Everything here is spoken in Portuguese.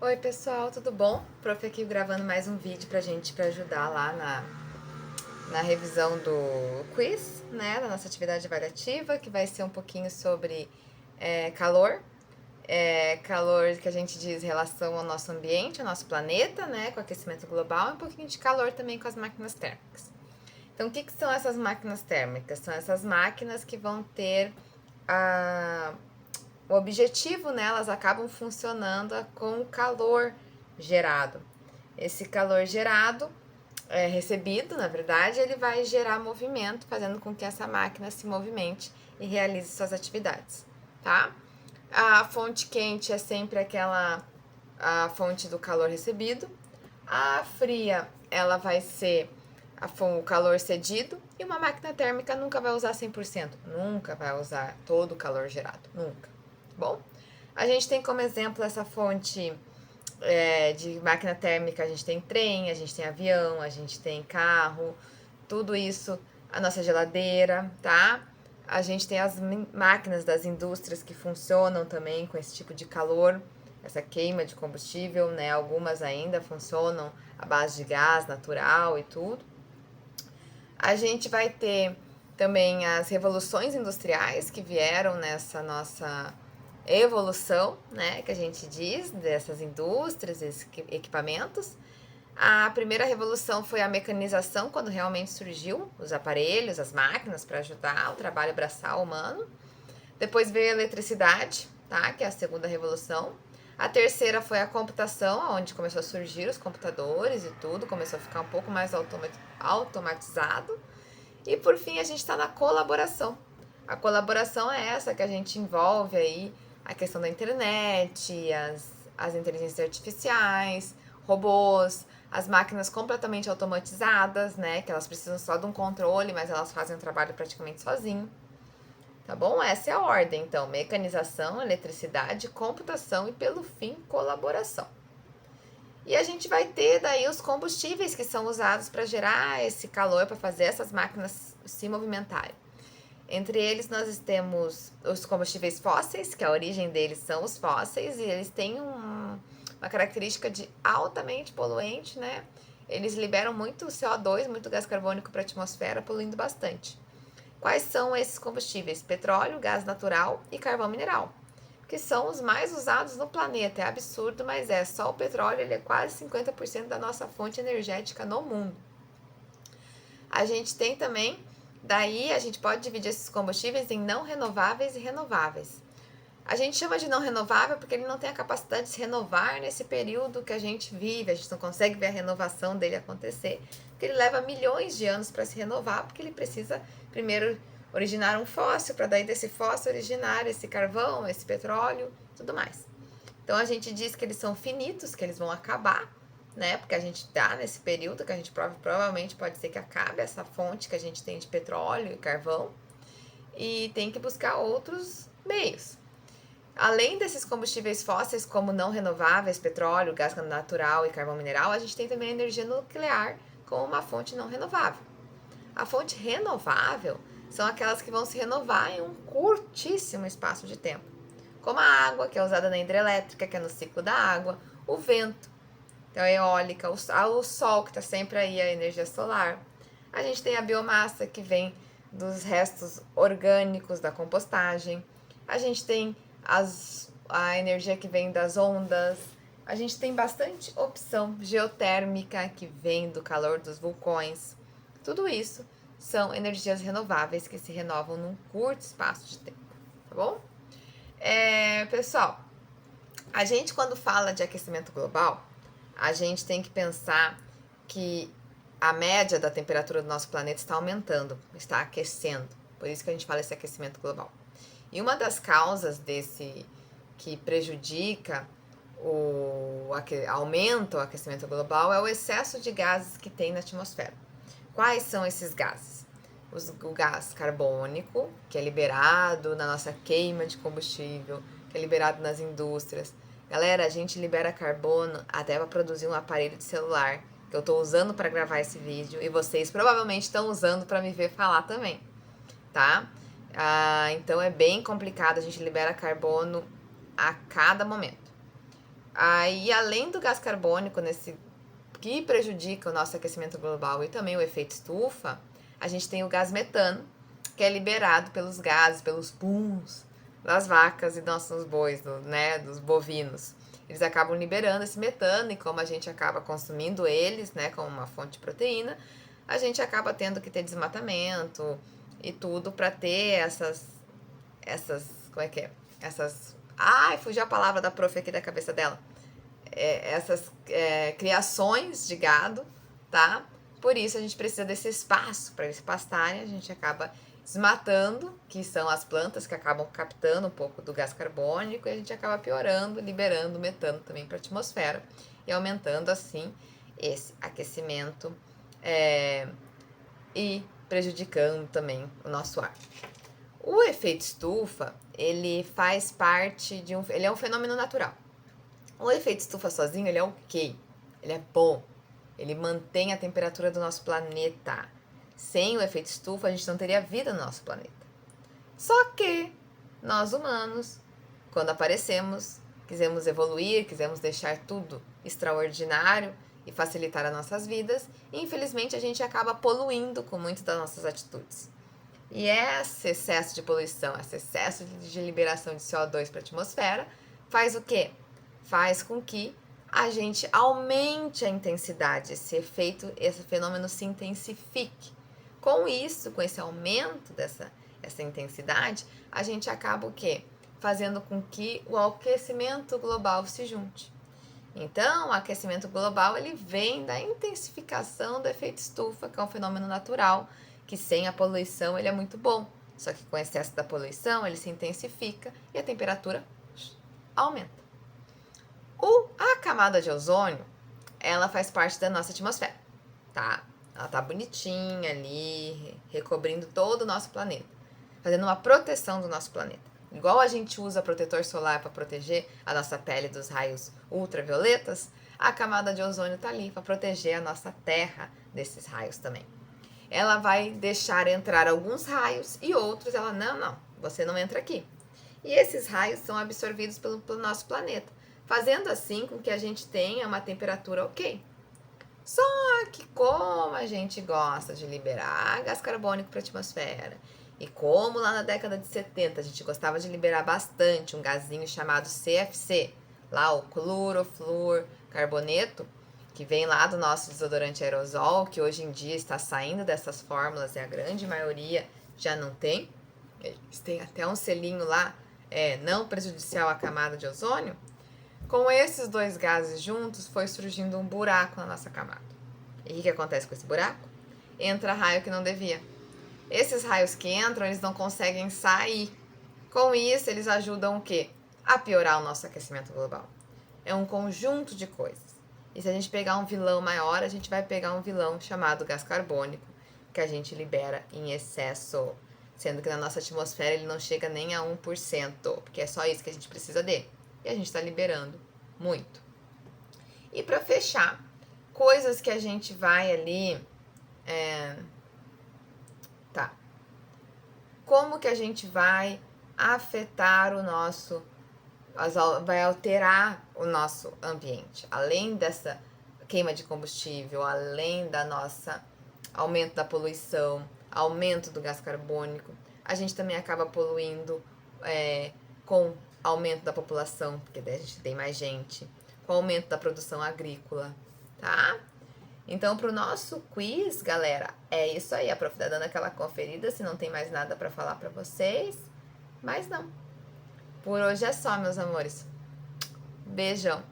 Oi pessoal, tudo bom? Prof aqui gravando mais um vídeo pra ajudar lá na revisão do quiz, né, da nossa atividade avaliativa, que vai ser um pouquinho sobre calor. Calor que a gente diz em relação ao nosso ambiente, ao nosso planeta, né, com o aquecimento global, e um pouquinho de calor também com as máquinas térmicas. Então, o que são essas máquinas térmicas? São essas máquinas que vão ter a, o objetivo, né, elas acabam funcionando com o calor gerado. Esse calor gerado, recebido, na verdade, ele vai gerar movimento, fazendo com que essa máquina se movimente e realize suas atividades, tá? A fonte quente é sempre a fonte do calor recebido. A fria, ela vai ser o calor cedido. E uma máquina térmica nunca vai usar 100%, nunca vai usar todo o calor gerado, nunca. Bom, a gente tem como exemplo essa fonte de máquina térmica, a gente tem trem, a gente tem avião, a gente tem carro, tudo isso, a nossa geladeira, tá? A gente tem as máquinas das indústrias que funcionam também com esse tipo de calor, essa queima de combustível, né? Algumas ainda funcionam à base de gás natural e tudo. A gente vai ter também as revoluções industriais que vieram nessa nossa evolução, né, que a gente diz, dessas indústrias, esses equipamentos. A primeira revolução foi a mecanização, quando realmente surgiu os aparelhos, as máquinas para ajudar o trabalho braçal humano. Depois veio a eletricidade, tá, que é a segunda revolução. A terceira foi a computação, onde começou a surgir os computadores e tudo, começou a ficar um pouco mais automatizado. E por fim, a gente está na colaboração. A colaboração é essa que a gente envolve aí a questão da internet, as inteligências artificiais, robôs, as máquinas completamente automatizadas, né? Que elas precisam só de um controle, mas elas fazem o trabalho praticamente sozinho. Tá bom? Essa é a ordem, então: mecanização, eletricidade, computação e, pelo fim, colaboração. E a gente vai ter daí os combustíveis que são usados para gerar esse calor, para fazer essas máquinas se movimentarem. Entre eles nós temos os combustíveis fósseis, que a origem deles são os fósseis, e eles têm uma característica de altamente poluente, né? Eles liberam muito CO2, muito gás carbônico para a atmosfera, poluindo bastante. Quais são esses combustíveis? Petróleo, gás natural e carvão mineral, que são os mais usados no planeta. É absurdo, mas só o petróleo, ele é quase 50% da nossa fonte energética no mundo. A gente tem também, daí a gente pode dividir esses combustíveis em não renováveis e renováveis. A gente chama de não renovável porque ele não tem a capacidade de se renovar nesse período que a gente vive, a gente não consegue ver a renovação dele acontecer, porque ele leva milhões de anos para se renovar, porque ele precisa primeiro originar um fóssil, para daí desse fóssil originar esse carvão, esse petróleo, tudo mais. Então a gente diz que eles são finitos, que eles vão acabar, né? Porque a gente está nesse período que a gente provavelmente pode ser que acabe essa fonte que a gente tem de petróleo e carvão, e tem que buscar outros meios. Além desses combustíveis fósseis, como não renováveis, petróleo, gás natural e carvão mineral, a gente tem também a energia nuclear como uma fonte não renovável. A fonte renovável são aquelas que vão se renovar em um curtíssimo espaço de tempo, como a água, que é usada na hidrelétrica, que é no ciclo da água, o vento, então a eólica, o sol, que está sempre aí, a energia solar. A gente tem a biomassa, que vem dos restos orgânicos da compostagem. A gente tem a energia que vem das ondas. A gente tem bastante opção geotérmica, que vem do calor dos vulcões. Tudo isso são energias renováveis que se renovam num curto espaço de tempo, tá bom? Pessoal, a gente, quando fala de aquecimento global, a gente tem que pensar que a média da temperatura do nosso planeta está aumentando, está aquecendo. Por isso que a gente fala esse aquecimento global. E uma das causas desse que prejudica aumenta o aquecimento global é o excesso de gases que tem na atmosfera. Quais são esses gases? O gás carbônico, que é liberado na nossa queima de combustível, que é liberado nas indústrias. Galera, a gente libera carbono até para produzir um aparelho de celular, que eu estou usando para gravar esse vídeo, e vocês provavelmente estão usando para me ver falar também, tá? Então é bem complicado, a gente libera carbono a cada momento. Aí, além do gás carbônico, que prejudica o nosso aquecimento global e também o efeito estufa, a gente tem o gás metano, que é liberado pelos gases, pelos puns das vacas e dos nossos bois, dos bovinos. Eles acabam liberando esse metano e como a gente acaba consumindo eles, né, como uma fonte de proteína, a gente acaba tendo que ter desmatamento e tudo para ter essas, como é que é? Ai, fugiu a palavra da prof aqui da cabeça dela. Essas criações de gado, tá? Por isso a gente precisa desse espaço para eles pastarem, a gente acaba desmatando, que são as plantas que acabam captando um pouco do gás carbônico, e a gente acaba piorando, liberando metano também para a atmosfera e aumentando assim esse aquecimento e prejudicando também o nosso ar. O efeito estufa, ele faz parte ele é um fenômeno natural. O efeito estufa sozinho, ele é ok, ele é bom, ele mantém a temperatura do nosso planeta. Sem o efeito estufa, a gente não teria vida no nosso planeta. Só que nós humanos, quando aparecemos, quisemos evoluir, quisemos deixar tudo extraordinário e facilitar as nossas vidas, e infelizmente a gente acaba poluindo com muitas das nossas atitudes. E esse excesso de poluição, esse excesso de liberação de CO2 para a atmosfera, faz o quê? Faz com que a gente aumente a intensidade, esse fenômeno se intensifique. Com isso, com esse aumento essa intensidade, a gente acaba o quê? Fazendo com que o aquecimento global se junte. Então, o aquecimento global ele vem da intensificação do efeito estufa, que é um fenômeno natural, que sem a poluição ele é muito bom. Só que com o excesso da poluição ele se intensifica e a temperatura aumenta. A camada de ozônio, ela faz parte da nossa atmosfera, tá? Ela tá bonitinha ali, recobrindo todo o nosso planeta, fazendo uma proteção do nosso planeta. Igual a gente usa protetor solar para proteger a nossa pele dos raios ultravioletas, a camada de ozônio tá ali para proteger a nossa Terra desses raios também. Ela vai deixar entrar alguns raios e outros ela, não, você não entra aqui. E esses raios são absorvidos pelo nosso planeta, fazendo assim com que a gente tenha uma temperatura ok. Só que como a gente gosta de liberar gás carbônico para a atmosfera, e como lá na década de 70 a gente gostava de liberar bastante um gasinho chamado CFC, lá o clorofluorcarboneto, que vem lá do nosso desodorante aerosol, que hoje em dia está saindo dessas fórmulas e a grande maioria já não tem. Eles têm até um selinho lá, não prejudicial à camada de ozônio. Com esses dois gases juntos, foi surgindo um buraco na nossa camada. E o que acontece com esse buraco? Entra raio que não devia. Esses raios que entram, eles não conseguem sair. Com isso, eles ajudam o quê? A piorar o nosso aquecimento global. É um conjunto de coisas. E se a gente pegar um vilão maior, a gente vai pegar um vilão chamado gás carbônico, que a gente libera em excesso, sendo que na nossa atmosfera ele não chega nem a 1%, porque é só isso que a gente precisa dele. E a gente está liberando muito. E para fechar, coisas que a gente vai ali... Como que a gente vai afetar vai alterar o nosso ambiente? Além dessa queima de combustível, além da nossa aumento da poluição, aumento do gás carbônico, a gente também acaba poluindo com aumento da população, porque daí a gente tem mais gente, com aumento da produção agrícola, tá? Então, pro nosso quiz, galera, é isso aí. A prof tá dando aquela conferida, se não tem mais nada para falar para vocês. Mas não. Por hoje é só, meus amores. Beijão.